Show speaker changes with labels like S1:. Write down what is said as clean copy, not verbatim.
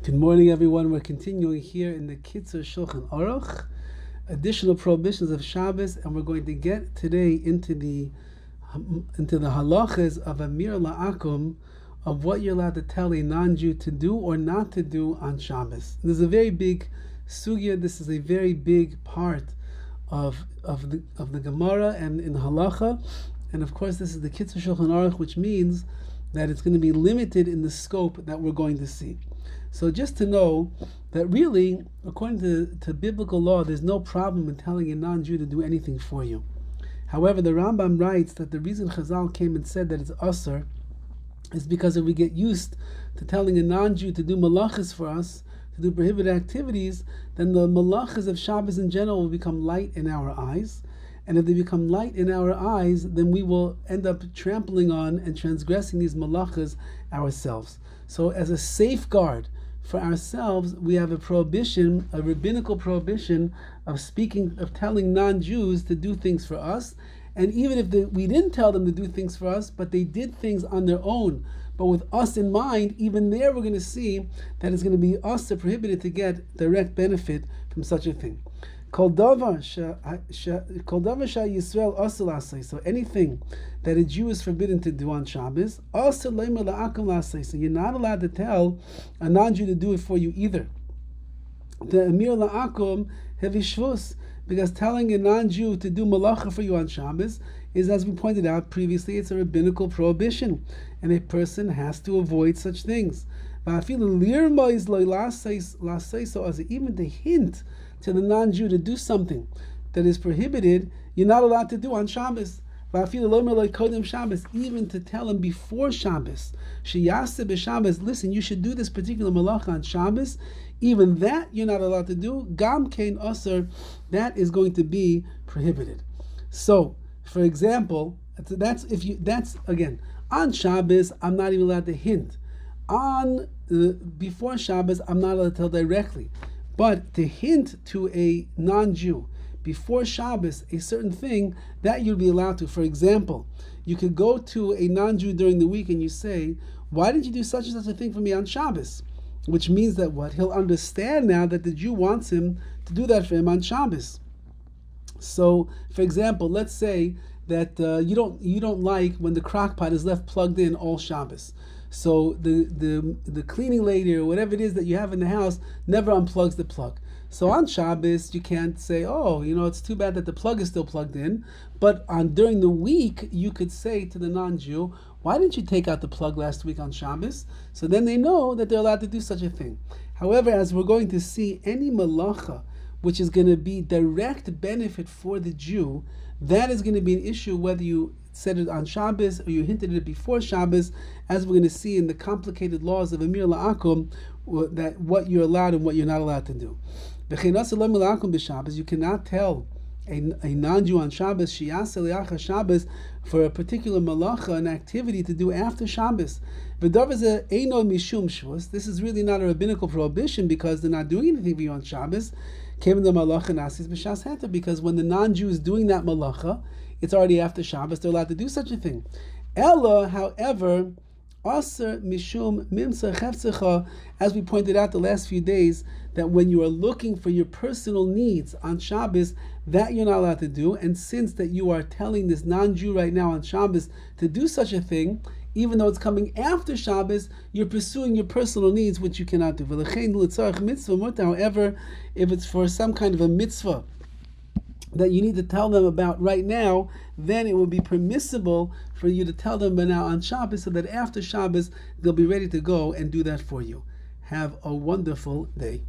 S1: Good morning, everyone. We're continuing here in the Kitzur Shulchan Aruch, additional prohibitions of Shabbos, and we're going to get today into the halachas of Amirah la'akum, of what you're allowed to tell a non-Jew to do or not to do on Shabbos. There's a very big sugya. This is a very big part of the Gemara and in halacha, and of course this is the Kitzur Shulchan Aruch, which means that it's going to be limited in the scope that we're going to see. So just to know that really, according to biblical law, there's no problem in telling a non-Jew to do anything for you. However, the Rambam writes that the reason Chazal came and said that it's usher is because if we get used to telling a non-Jew to do malachas for us, to do prohibited activities, then the malachas of Shabbos in general will become light in our eyes. And if they become light in our eyes, then we will end up trampling on and transgressing these malachas ourselves. So as a safeguard for ourselves, we have a prohibition, a rabbinical prohibition of telling non-Jews to do things for us. And even if we didn't tell them to do things for us, but they did things on their own, but with us in mind, even there we're going to see that it's going to be us prohibited to get direct benefit from such a thing. So anything that a Jew is forbidden to do on Shabbos, so you're not allowed to tell a non-Jew to do it for you either. The Amirah la'akum hevishvus, because telling a non-Jew to do malacha for you on Shabbos is, as we pointed out previously, it's a rabbinical prohibition, and a person has to avoid such things. Even to hint to the non-Jew to do something that is prohibited, you're not allowed to do on Shabbos. Even to tell him before Shabbos, listen, you should do this particular malacha on Shabbos, even that you're not allowed to do. Gam kein aser, that is going to be prohibited. So, for example, that's again on Shabbos, I'm not even allowed to hint. Before Shabbos, I'm not allowed to tell directly. But to hint to a non-Jew before Shabbos a certain thing, that you'll be allowed to. For example, you could go to a non-Jew during the week and you say, why didn't you do such and such a thing for me on Shabbos? Which means that what? He'll understand now that the Jew wants him to do that for him on Shabbos. So, for example, let's say that you don't like when the crock pot is left plugged in all Shabbos. So the cleaning lady or whatever it is that you have in the house never unplugs the plug. So on Shabbos you can't say, oh, it's too bad that the plug is still plugged in. But during the week you could say to the non-Jew, why didn't you take out the plug last week on Shabbos? So then they know that they're allowed to do such a thing. However, as we're going to see, any malacha which is going to be direct benefit for the Jew, that is going to be an issue whether you said it on Shabbos or you hinted at it before Shabbos, as we're going to see in the complicated laws of Amirah la'akum, that what you're allowed and what you're not allowed to do. You cannot tell a non-Jew on Shabbos, Shabbos, for a particular malacha, an activity to do after Shabbos. This is really not a rabbinical prohibition because they're not doing anything for you on Shabbos. Because when the non-Jew is doing that malacha, it's already after Shabbos, they're allowed to do such a thing. Ella, however, aser mishum mimsa chefzecha, as we pointed out the last few days, that when you are looking for your personal needs on Shabbos, that you're not allowed to do. And since that you are telling this non-Jew right now on Shabbos to do such a thing, even though it's coming after Shabbos, you're pursuing your personal needs, which you cannot do. However, if it's for some kind of a mitzvah that you need to tell them about right now, then it will be permissible for you to tell them about now on Shabbos, so that after Shabbos they'll be ready to go and do that for you. Have a wonderful day.